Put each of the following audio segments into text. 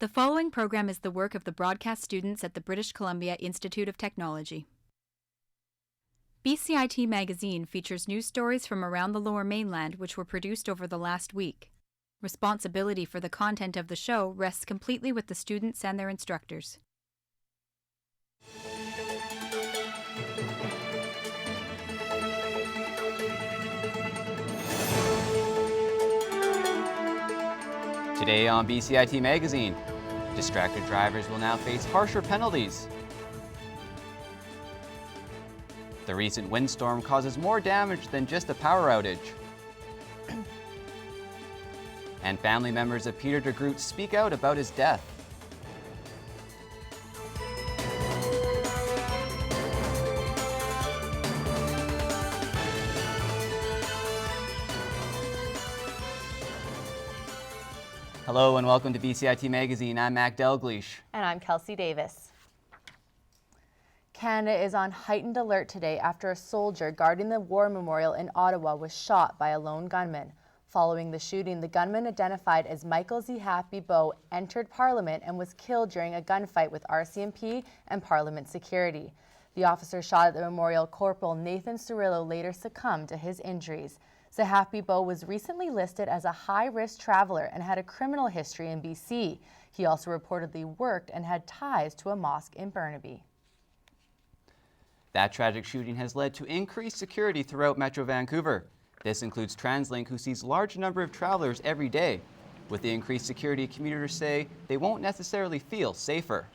The following program is the work of the broadcast students at the British Columbia Institute of Technology. BCIT Magazine features news stories from around the Lower Mainland which were produced over the last week. Responsibility for the content of the show rests completely with the students and their instructors. Today on BCIT Magazine, distracted drivers will now face harsher penalties. The recent windstorm causes more damage than just a power outage. And family members of Peter Degroot speak out about his death. Hello and welcome to BCIT Magazine. I'm Dalgleish. And I'm Kelsey Davis. Canada is on heightened alert today after a soldier guarding the War Memorial in Ottawa was shot by a lone gunman. Following the shooting, the gunman, identified as Michael Z. Happy Bow, entered Parliament and was killed during a gunfight with RCMP and Parliament security. The officer shot at the memorial, Corporal Nathan Cirillo, later succumbed to his injuries. Zahapi Bow was recently listed as a high-risk traveler and had a criminal history in BC. He also reportedly worked and had ties to a mosque in Burnaby. That tragic shooting has led to increased security throughout Metro Vancouver. This includes TransLink, who sees a large number of travelers every day. With the increased security, commuters say they won't necessarily feel safer.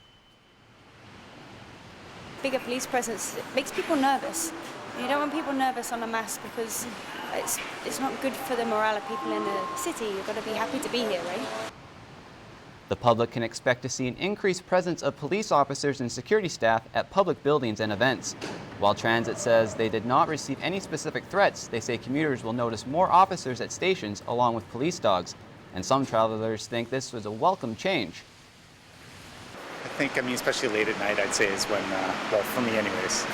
Bigger police presence makes people nervous. You don't want people nervous on a mass because it's not good for the morale of people in the city. You've got to be happy to be here, right? The public can expect to see an increased presence of police officers and security staff at public buildings and events. While Transit says they did not receive any specific threats, they say commuters will notice more officers at stations along with police dogs. And some travelers think this was a welcome change. I mean, especially late at night, I'd say is when, well, for me anyways,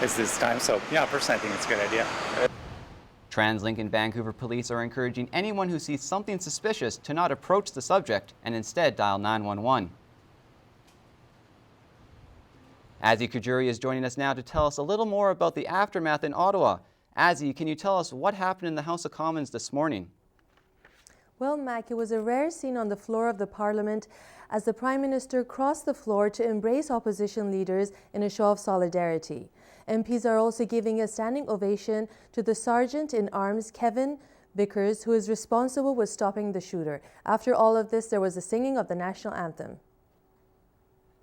is this time. So, yeah, personally, I think it's a good idea. TransLink and Vancouver police are encouraging anyone who sees something suspicious to not approach the subject and instead dial 911. Azi Kojouri is joining us now to tell us a little more about the aftermath in Ottawa. Azi, can you tell us what happened in the House of Commons this morning? Well, Mac, it was a rare scene on the floor of the Parliament as the Prime Minister crossed the floor to embrace opposition leaders in a show of solidarity. MPs are also giving a standing ovation to the Sergeant in Arms, Kevin Vickers, who is responsible with stopping the shooter. After all of this, there was a singing of the national anthem.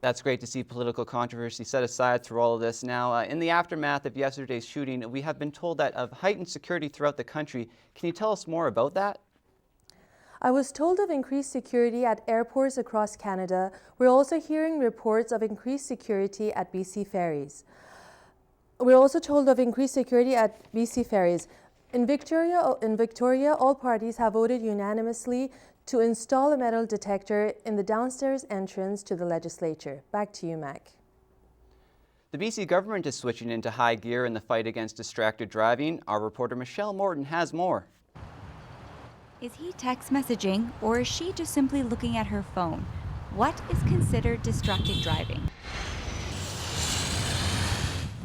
That's great to see political controversy set aside through all of this. Now, in the aftermath of yesterday's shooting, we have been told that of heightened security throughout the country. Can you tell us more about that? I was told of increased security at airports across Canada. We're also hearing reports of increased security at BC ferries. We're also told of increased security at BC ferries. In Victoria, all parties have voted unanimously to install a metal detector in the downstairs entrance to the legislature. Back to you, Mac. The BC government is switching into high gear in the fight against distracted driving. Our reporter Michelle Morton has more. Is he text messaging or is she just simply looking at her phone? What is considered distracted driving?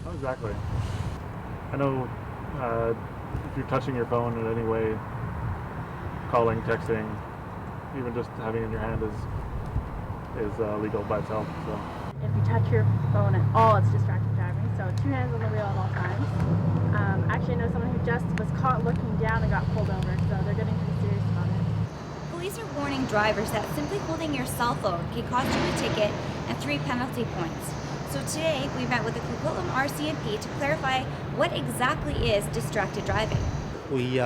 Not exactly. I know if you're touching your phone in any way, calling, texting, even just having it in your hand is legal by itself. So. If you touch your phone at all, it's distracted driving. So 2 hands on the wheel at all times. Actually, I know someone who just was caught looking down and got pulled over, so they're getting pretty serious about it. Police are warning drivers that simply holding your cell phone can cost you a ticket and 3 penalty points. So today, we met with the Coquitlam RCMP to clarify what exactly is distracted driving. We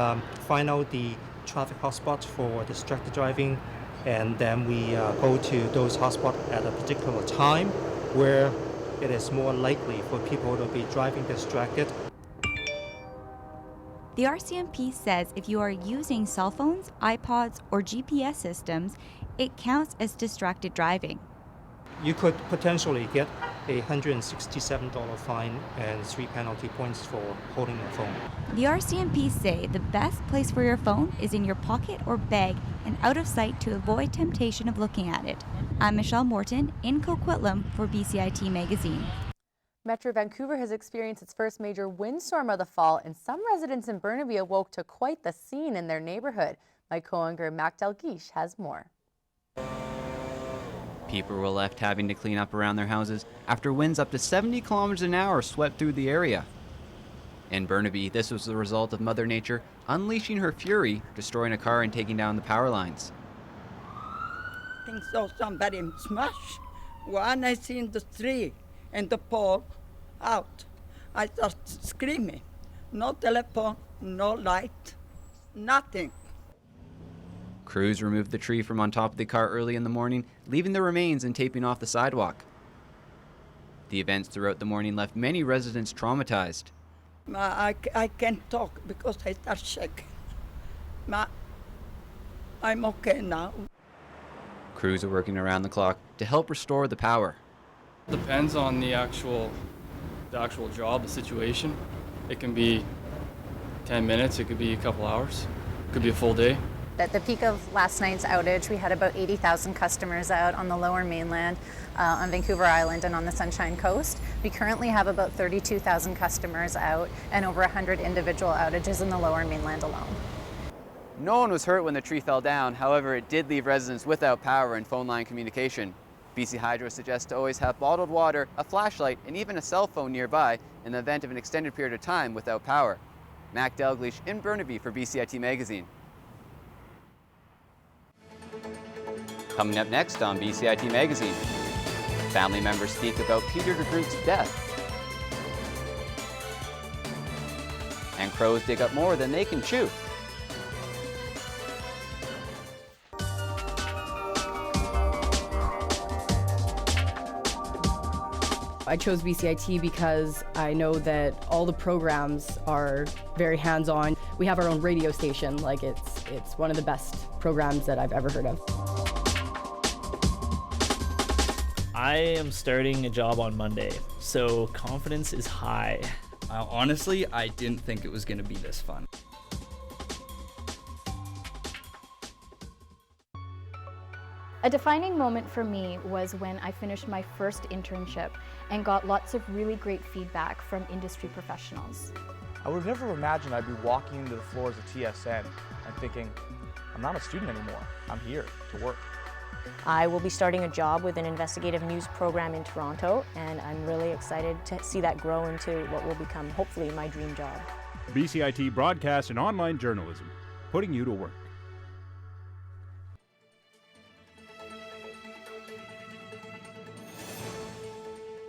find out the traffic hotspots for distracted driving, and then we go to those hotspots at a particular time where it is more likely for people to be driving distracted. The RCMP says if you are using cell phones, iPods, or GPS systems, it counts as distracted driving. You could potentially get a $167 fine and 3 penalty points for holding your phone. The RCMP say the best place for your phone is in your pocket or bag and out of sight to avoid temptation of looking at it. I'm Michelle Morton in Coquitlam for BCIT Magazine. Metro Vancouver has experienced its first major windstorm of the fall, and some residents in Burnaby awoke to quite the scene in their neighborhood. My co-anchor Emad Agahi has more. People were left having to clean up around their houses after winds up to 70 kilometers an hour swept through the area. In Burnaby, this was the result of Mother Nature unleashing her fury, destroying a car and taking down the power lines. I think so somebody smashed one. I seen the tree and the pole out. I started screaming. No telephone, no light, nothing. Crews removed the tree from on top of the car early in the morning, leaving the remains and taping off the sidewalk. The events throughout the morning left many residents traumatized. I can't talk because I start shaking. I'm okay now. Crews are working around the clock to help restore the power. Depends on the actual job, the situation. It can be 10 minutes, it could be a couple hours, it could be a full day. At the peak of last night's outage, we had about 80,000 customers out on the Lower Mainland, on Vancouver Island and on the Sunshine Coast. We currently have about 32,000 customers out and over 100 individual outages in the Lower Mainland alone. No one was hurt when the tree fell down, however it did leave residents without power and phone line communication. BC Hydro suggests to always have bottled water, a flashlight, and even a cell phone nearby in the event of an extended period of time without power. Dalgleish in Burnaby for BCIT Magazine. Coming up next on BCIT Magazine, family members speak about Peter Degroot's death. And crows dig up more than they can chew. I chose BCIT because I know that all the programs are very hands-on. We have our own radio station, like it's one of the best programs that I've ever heard of. I am starting a job on Monday, so confidence is high. Honestly, I didn't think it was going to be this fun. A defining moment for me was when I finished my first internship and got lots of really great feedback from industry professionals. I would have never imagined I'd be walking into the floors of TSN and thinking, I'm not a student anymore, I'm here to work. I will be starting a job with an investigative news program in Toronto, and I'm really excited to see that grow into what will become, hopefully, my dream job. BCIT broadcast and online journalism, putting you to work.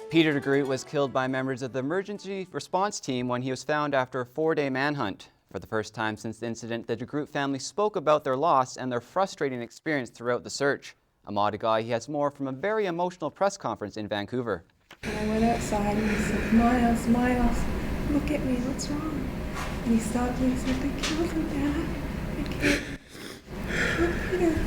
Peter Degroot was killed by members of the emergency response team when he was found after a 4-day manhunt. For the first time since the incident, the Degroot family spoke about their loss and their frustrating experience throughout the search. Emad Agahi has more from a very emotional press conference in Vancouver. And I went outside and he said, Miles, look at me, what's wrong? And he stopped me and he said, they killed him, Dad. They killed Peter.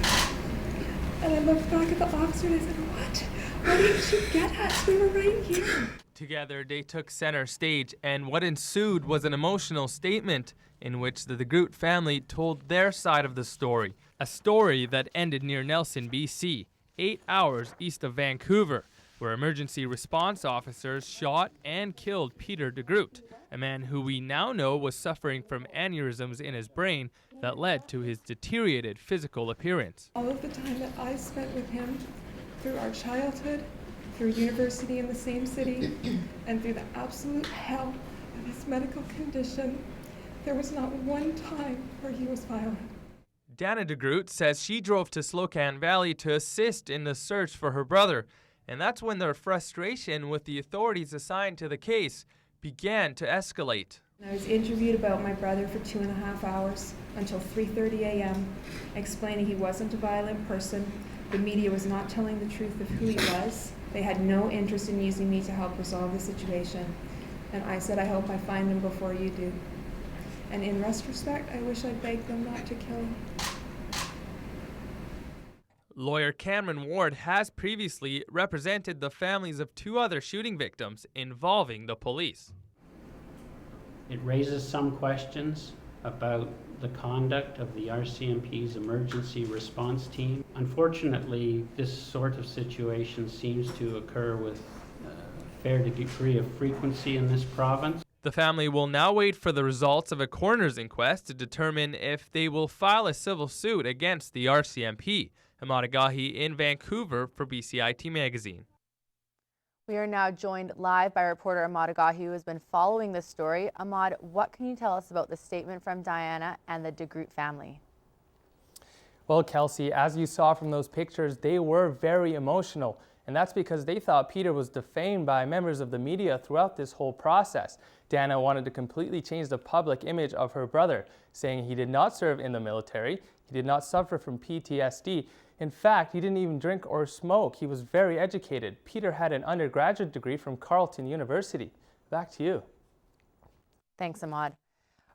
And I looked back at the officer and I said, what? Why didn't you get us? We were right here. Together, they took center stage, and what ensued was an emotional statement in which the Degroot family told their side of the story. A story that ended near Nelson, BC, 8 hours east of Vancouver, where emergency response officers shot and killed Peter Degroot, a man who we now know was suffering from aneurysms in his brain that led to his deteriorated physical appearance. All of the time that I spent with him, through our childhood, through university in the same city, and through the absolute hell of his medical condition, there was not one time where he was violent. Dana Degroot says she drove to Slocan Valley to assist in the search for her brother, and that's when their frustration with the authorities assigned to the case began to escalate. I was interviewed about my brother for 2.5 hours until 3:30 a.m., explaining he wasn't a violent person. The media was not telling the truth of who he was. They had no interest in using me to help resolve the situation. And I said, I hope I find him before you do. And in retrospect, I wish I begged them not to kill him. Lawyer Cameron Ward has previously represented the families of 2 other shooting victims involving the police. It raises some questions about the conduct of the RCMP's emergency response team. Unfortunately, this sort of situation seems to occur with a fair degree of frequency in this province. The family will now wait for the results of a coroner's inquest to determine if they will file a civil suit against the RCMP. Emad Agahi in Vancouver for BCIT Magazine. We are now joined live by reporter Emad Agahi, who has been following this story. Emad, what can you tell us about the statement from Diana and the Degroot family? Well, Kelsey, as you saw from those pictures, they were very emotional. And that's because they thought Peter was defamed by members of the media throughout this whole process. Diana wanted to completely change the public image of her brother, saying he did not serve in the military, he did not suffer from PTSD. In fact, he didn't even drink or smoke. He was very educated. Peter had an undergraduate degree from Carleton University. Back to you. Thanks, Emad.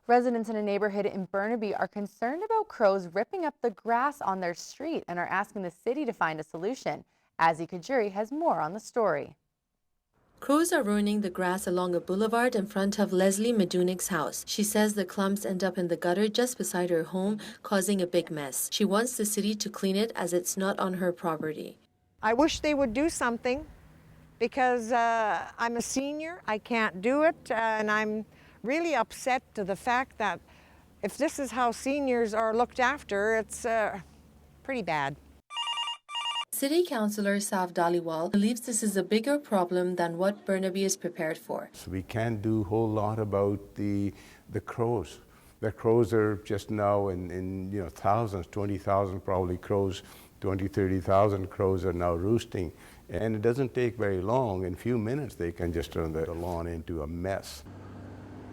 Residents in a neighborhood in Burnaby are concerned about crows ripping up the grass on their street and are asking the city to find a solution. Azi Kojouri has more on the story. Crows are ruining the grass along a boulevard in front of Leslie Medunik's house. She says the clumps end up in the gutter just beside her home, causing a big mess. She wants the city to clean it as it's not on her property. I wish they would do something because I'm a senior. I can't do it, and I'm really upset to the fact that if this is how seniors are looked after, it's pretty bad. City Councillor Sav Dhaliwal believes this is a bigger problem than what Burnaby is prepared for. So we can't do a whole lot about the crows. The crows are just now in thousands, 20,000 probably crows, 20, 30,000 crows are now roosting. And it doesn't take very long. In a few minutes, they can just turn the lawn into a mess.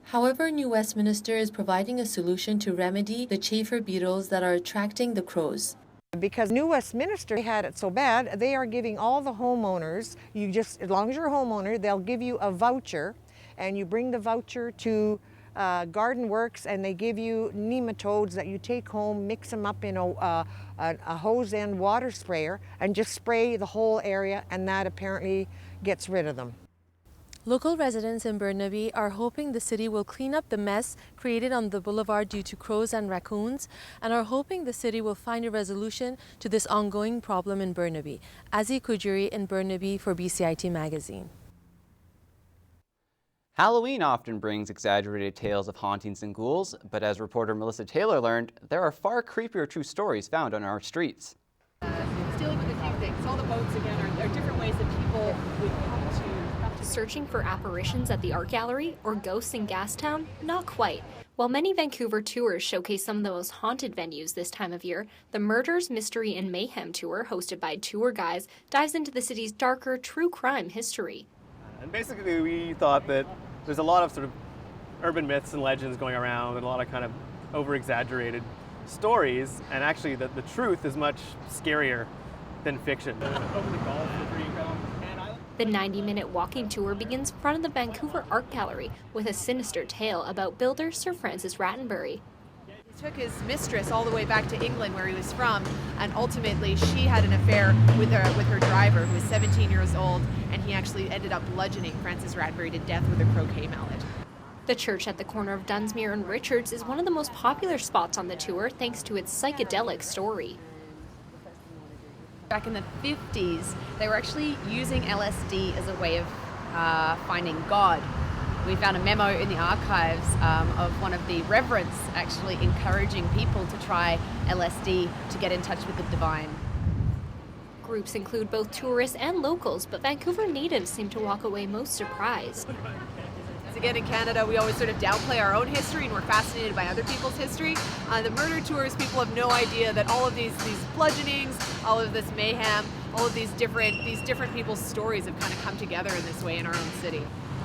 However, New Westminster is providing a solution to remedy the chafer beetles that are attracting the crows. Because New Westminster had it so bad, they are giving all the homeowners, as long as you're a homeowner, they'll give you a voucher, and you bring the voucher to Garden Works, and they give you nematodes that you take home, mix them up in a hose end water sprayer, and just spray the whole area, and that apparently gets rid of them. Local residents in Burnaby are hoping the city will clean up the mess created on the boulevard due to crows and raccoons, and are hoping the city will find a resolution to this ongoing problem in Burnaby. Azi Kojouri in Burnaby for BCIT Magazine. Halloween often brings exaggerated tales of hauntings and ghouls, but as reporter Melissa Taylor learned, there are far creepier true stories found on our streets. Dealing with a few things. All the boats again are different ways that people would come to. Searching for apparitions at the art gallery or ghosts in Gastown? Not quite. While many Vancouver tours showcase some of the most haunted venues this time of year, the Murders, Mystery and Mayhem tour, hosted by tour guides, dives into the city's darker true crime history. And basically we thought that there's a lot of sort of urban myths and legends going around and a lot of kind of over-exaggerated stories, and actually the truth is much scarier than fiction. The 90-minute walking tour begins in front of the Vancouver Art Gallery with a sinister tale about builder Sir Francis Rattenbury. He took his mistress all the way back to England where he was from, and ultimately she had an affair with her driver, who was 17 years old, and he actually ended up bludgeoning Francis Rattenbury to death with a croquet mallet. The church at the corner of Dunsmuir and Richards is one of the most popular spots on the tour thanks to its psychedelic story. Back in the 50s, they were actually using LSD as a way of finding God. We found a memo in the archives of one of the reverends actually encouraging people to try LSD to get in touch with the divine. Groups include both tourists and locals, but Vancouver natives seem to walk away most surprised. Again, in Canada, we always sort of downplay our own history and we're fascinated by other people's history. The murder tours, people have no idea that all of these bludgeonings, all of this mayhem, all of these different people's stories have kind of come together in this way in our own city.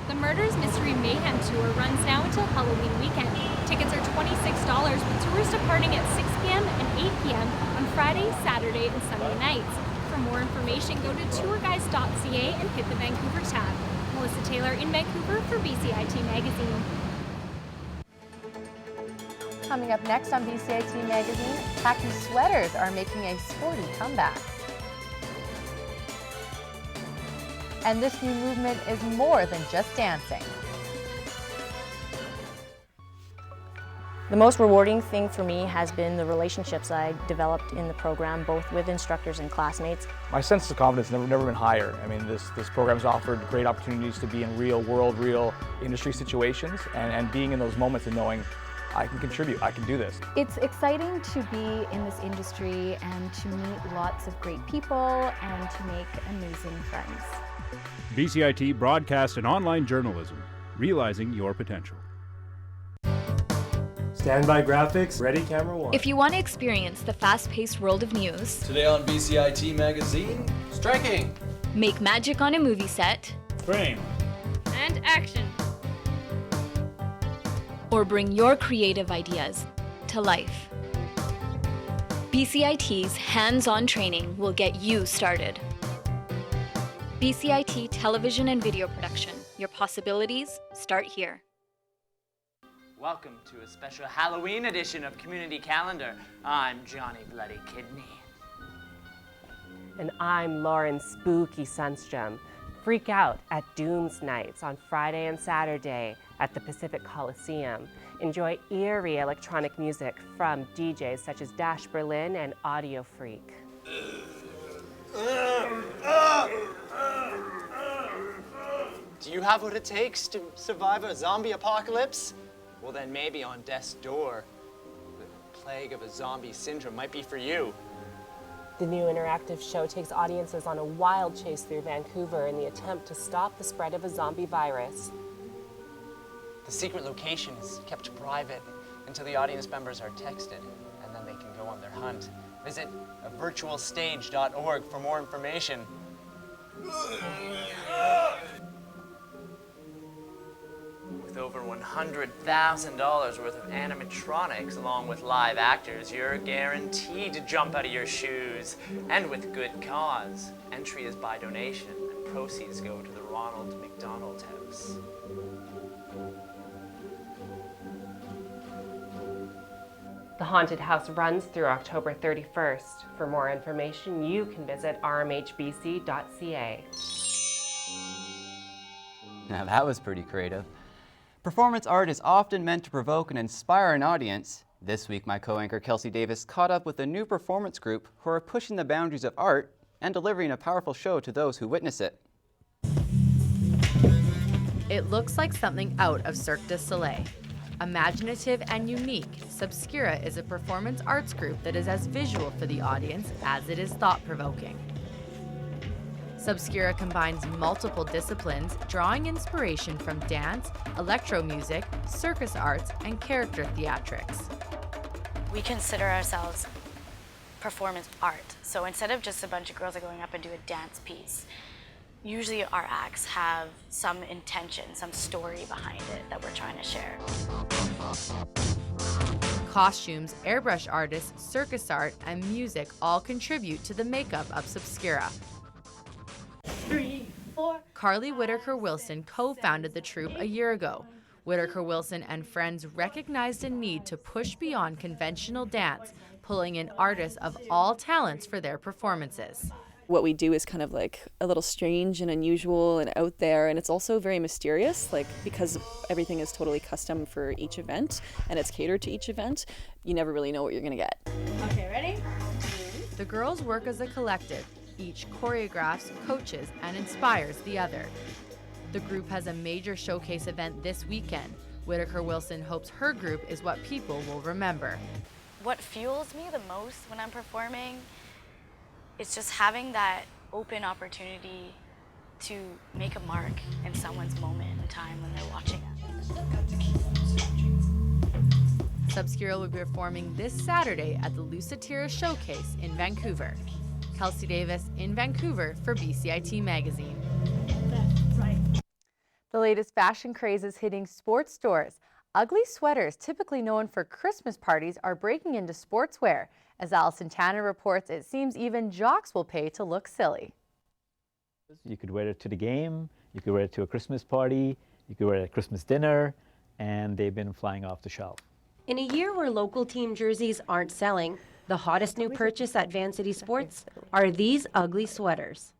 The Murders, Mystery, Mayhem tour runs now until Halloween weekend. Tickets are $26, with tours departing at 6 p.m. and 8 p.m. on Friday, Saturday, and Sunday nights. For more information, go to tourguides.ca and hit the Vancouver tab. Melissa Taylor in Vancouver for BCIT Magazine. Coming up next on BCIT Magazine, khaki sweaters are making a sporty comeback. And this new movement is more than just dancing. The most rewarding thing for me has been the relationships I developed in the program, both with instructors and classmates. My sense of confidence has never been higher. I mean, this program's offered great opportunities to be in real world, real industry situations, and being in those moments and knowing I can contribute, I can do this. It's exciting to be in this industry and to meet lots of great people and to make amazing friends. BCIT Broadcast and Online Journalism, realizing your potential. Standby graphics, ready camera one. If you want to experience the fast-paced world of news, today on BCIT Magazine, striking, make magic on a movie set, frame, and action, or bring your creative ideas to life, BCIT's hands-on training will get you started. BCIT Television and Video Production. Your possibilities start here. Welcome to a special Halloween edition of Community Calendar. I'm Johnny Bloody Kidney. And I'm Lauren Spooky Sunstrom. Freak out at Dooms Nights on Friday and Saturday at the Pacific Coliseum. Enjoy eerie electronic music from DJs such as Dash Berlin and Audio Freak. Do you have what it takes to survive a zombie apocalypse? Well, then maybe on Death's Door, the plague of a zombie syndrome might be for you. The new interactive show takes audiences on a wild chase through Vancouver in the attempt to stop the spread of a zombie virus. The secret location is kept private until the audience members are texted, and then they can go on their hunt. Visit virtualstage.org for more information. With over $100,000 worth of animatronics along with live actors, you're guaranteed to jump out of your shoes, and with good cause. Entry is by donation, and proceeds go to the Ronald McDonald House. The Haunted House runs through October 31st. For more information, you can visit rmhbc.ca. Now that was pretty creative. Performance art is often meant to provoke and inspire an audience. This week, my co-anchor Kelsey Davis caught up with a new performance group who are pushing the boundaries of art and delivering a powerful show to those who witness it. It looks like something out of Cirque du Soleil. Imaginative and unique, Subscura is a performance arts group that is as visual for the audience as it is thought-provoking. Subscura combines multiple disciplines, drawing inspiration from dance, electro music, circus arts, and character theatrics. We consider ourselves performance art. So instead of just a bunch of girls that are going up and do a dance piece, usually our acts have some intention, some story behind it that we're trying to share. Costumes, airbrush artists, circus art, and music all contribute to the makeup of Subscura. 3, 4. Carly Whitaker Wilson co-founded the troupe a year ago. Whitaker Wilson and friends recognized a need to push beyond conventional dance, pulling in artists of all talents for their performances. What we do is kind of like a little strange and unusual and out there, and it's also very mysterious, like because everything is totally custom for each event and it's catered to each event, you never really know what you're gonna get. Okay, ready? The girls work as a collective. Each choreographs, coaches, and inspires the other. The group has a major showcase event this weekend. Whitaker Wilson hopes her group is what people will remember. What fuels me the most when I'm performing is just having that open opportunity to make a mark in someone's moment in time when they're watching it. Subscura will be performing this Saturday at the Lusitania Showcase in Vancouver. Kelsey Davis in Vancouver for BCIT Magazine. The latest fashion craze is hitting sports stores. Ugly sweaters, typically known for Christmas parties, are breaking into sportswear. As Allison Tanner reports, it seems even jocks will pay to look silly. You could wear it to the game, you could wear it to a Christmas party, you could wear it at Christmas dinner, and they've been flying off the shelf. In a year where local team jerseys aren't selling, the hottest new purchase at Vancity Sports are these ugly sweaters.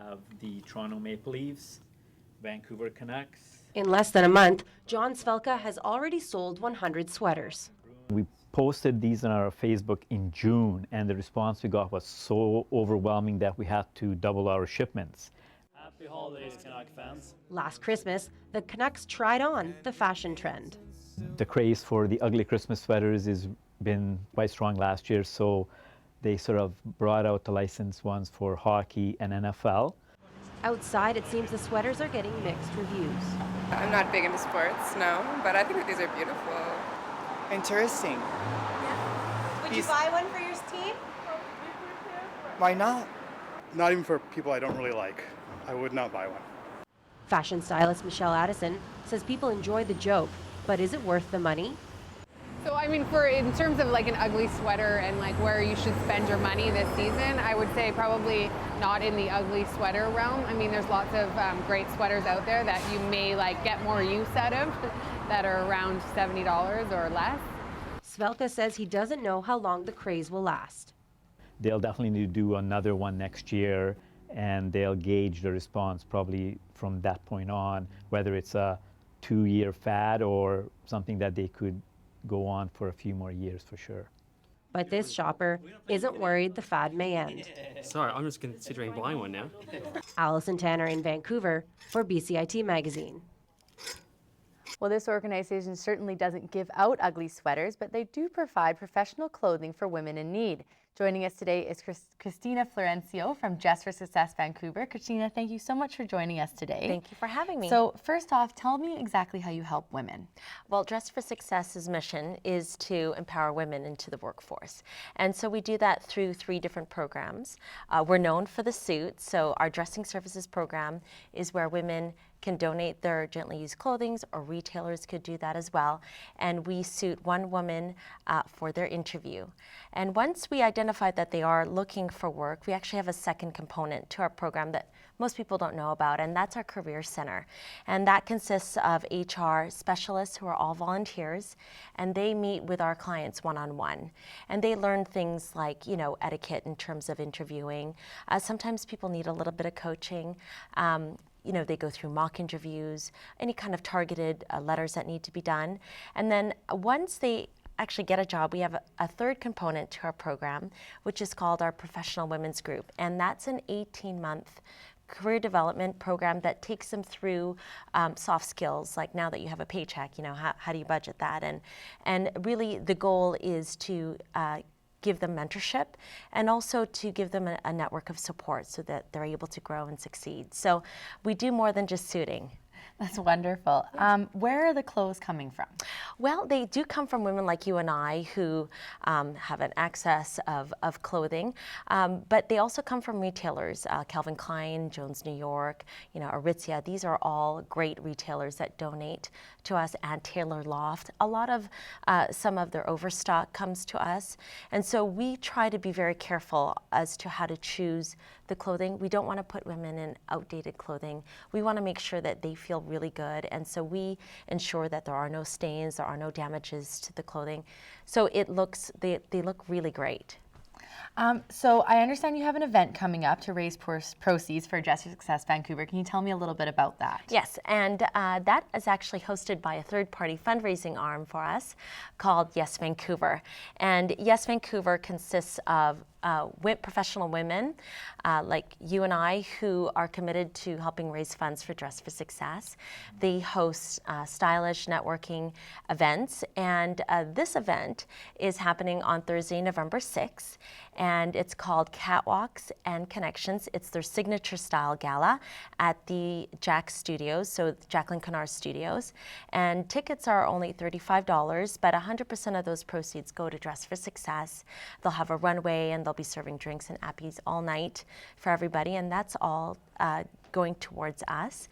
have the Toronto Maple Leafs, Vancouver Canucks. In less than a month, John Svelka has already sold 100 sweaters. We posted these on our Facebook in June, and the response we got was so overwhelming that we had to double our shipments. Happy holidays, Canuck fans. Last Christmas, the Canucks tried on the fashion trend. The craze for the ugly Christmas sweaters has been quite strong last year, so they sort of brought out the licensed ones for hockey and NFL. Outside, it seems the sweaters are getting mixed reviews. I'm not big into sports, no, but I think that these are beautiful. Interesting. Would you buy one for your team? Why not? Not even for people I don't really like. I would not buy one. Fashion stylist Michelle Addison says people enjoy the joke, but is it worth the money? So I mean, in terms of like an ugly sweater and like where you should spend your money this season, I would say probably not in the ugly sweater realm. I mean, there's lots of great sweaters out there that you may like get more use out of that are around $70 or less. Svelka says he doesn't know how long the craze will last. They'll definitely need to do another one next year, and they'll gauge the response probably from that point on, whether it's a 2-year fad or something that they could go on for a few more years for sure. But this shopper isn't worried the fad may end. Sorry, I'm just considering buying one now. Allison Tanner in Vancouver for BCIT Magazine. Well, this organization certainly doesn't give out ugly sweaters, but they do provide professional clothing for women in need. Joining us today is Christina Florencio from Dress for Success Vancouver. Christina, thank you so much for joining us today. Thank you for having me. So first off, tell me exactly how you help women. Well, Dress for Success's mission is to empower women into the workforce. And so we do that through 3 different programs. We're known for the suit, so our dressing services program is where women can donate their gently used clothing, or retailers could do that as well. And we suit one woman for their interview. And once we identify that they are looking for work, we actually have a second component to our program that most people don't know about, and that's our Career Center. And that consists of HR specialists who are all volunteers, and they meet with our clients one-on-one. And they learn things like, etiquette in terms of interviewing. Sometimes people need a little bit of coaching. They go through mock interviews, any kind of targeted letters that need to be done. And then once they actually get a job, we have a third component to our program, which is called our Professional Women's Group. And that's an 18-month career development program that takes them through soft skills, like now that you have a paycheck, how do you budget that? And really the goal is to give them mentorship and also to give them a network of support so that they're able to grow and succeed. So we do more than just suiting. That's wonderful. Where are the clothes coming from? Well, they do come from women like you and I who have an access of clothing, but they also come from retailers, Calvin Klein, Jones New York, Aritzia. These are all great retailers that donate to us, and Taylor Loft. A lot of some of their overstock comes to us, and so we try to be very careful as to how to choose the clothing. We don't want to put women in outdated clothing. We want to make sure that they feel really good, and so we ensure that there are no stains, there are no damages to the clothing. So they look really great. So I understand you have an event coming up to raise proceeds for Dress for Success Vancouver. Can you tell me a little bit about that? Yes, and that is actually hosted by a third-party fundraising arm for us called Yes Vancouver. And Yes Vancouver consists of professional women like you and I who are committed to helping raise funds for Dress for Success. They host stylish networking events, and this event is happening on Thursday, November 6th, and it's called Catwalks and Connections. It's their signature style gala at the Jack Studios, so Jacqueline Kennard Studios, and tickets are only $35, but 100% of those proceeds go to Dress for Success. They'll have a runway, and they'll be serving drinks and appies all night for everybody, and that's all going towards us.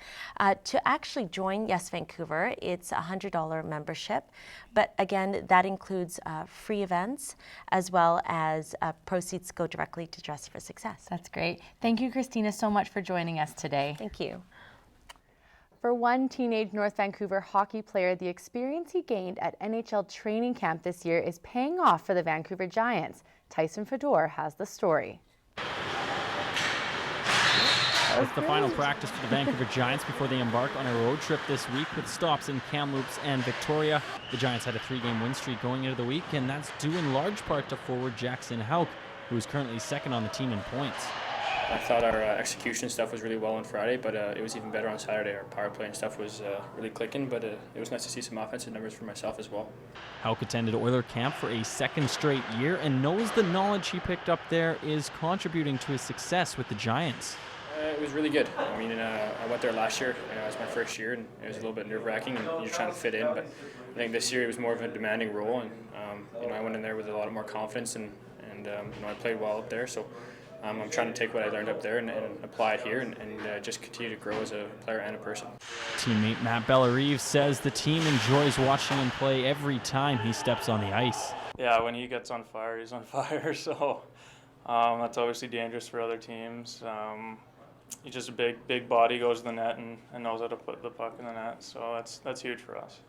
To actually join Yes Vancouver, it's a $100 membership, but again, that includes free events as well as proceeds go directly to Dress for Success. That's great. Thank you, Christina, so much for joining us today. Thank you. For one teenage North Vancouver hockey player, the experience he gained at NHL training camp this year is paying off for the Vancouver Giants. Tyson Fedor has the story. It's the final practice for the Vancouver Giants before they embark on a road trip this week with stops in Kamloops and Victoria. The Giants had a 3-game win streak going into the week, and that's due in large part to forward Jackson Houck, who is currently second on the team in points. I thought our execution stuff was really well on Friday, but it was even better on Saturday. Our power play and stuff was really clicking, but it was nice to see some offensive numbers for myself as well. Houck attended Oiler camp for a second straight year and knows the knowledge he picked up there is contributing to his success with the Giants. It was really good. I mean, I went there last year. It was my first year, and it was a little bit nerve-wracking, and you're trying to fit in. But I think this year it was more of a demanding role, and I went in there with a lot more confidence, and I played well up there. So I'm trying to take what I learned up there and apply it here, and just continue to grow as a player and a person. Teammate Matt Bellarive says the team enjoys watching him play every time he steps on the ice. Yeah, when he gets on fire, he's on fire. So that's obviously dangerous for other teams. He's just a big body, goes to the net and knows how to put the puck in the net. So that's huge for us.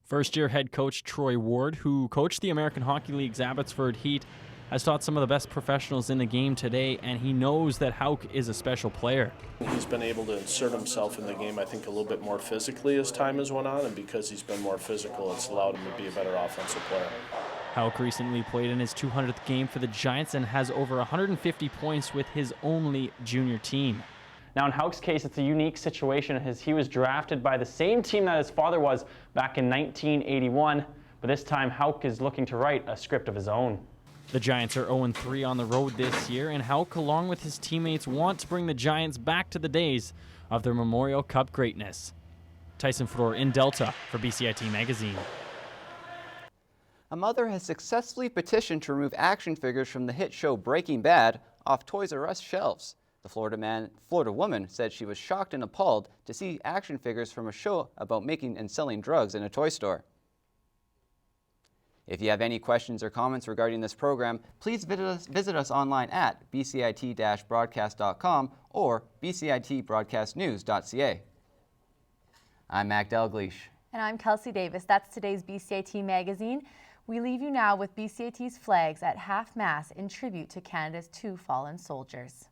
First-year head coach Troy Ward, who coached the American Hockey League's Abbotsford Heat, has taught some of the best professionals in the game today, and he knows that Houck is a special player. He's been able to insert himself in the game, I think, a little bit more physically as time has went on, and because he's been more physical, it's allowed him to be a better offensive player. Houck recently played in his 200th game for the Giants and has over 150 points with his only junior team. Now in Houck's case, it's a unique situation as he was drafted by the same team that his father was back in 1981, but this time Houck is looking to write a script of his own. The Giants are 0-3 on the road this year, and Houck, along with his teammates, want to bring the Giants back to the days of their Memorial Cup greatness. Tyson Fedor in Delta for BCIT Magazine. A mother has successfully petitioned to remove action figures from the hit show Breaking Bad off Toys R Us shelves. The Florida woman said she was shocked and appalled to see action figures from a show about making and selling drugs in a toy store. If you have any questions or comments regarding this program, please visit us online at bcit-broadcast.com or bcitbroadcastnews.ca. I'm Mac Dalgleish. And I'm Kelsey Davis. That's today's BCIT Magazine. We leave you now with BCIT's flags at half-mast in tribute to Canada's 2 fallen soldiers.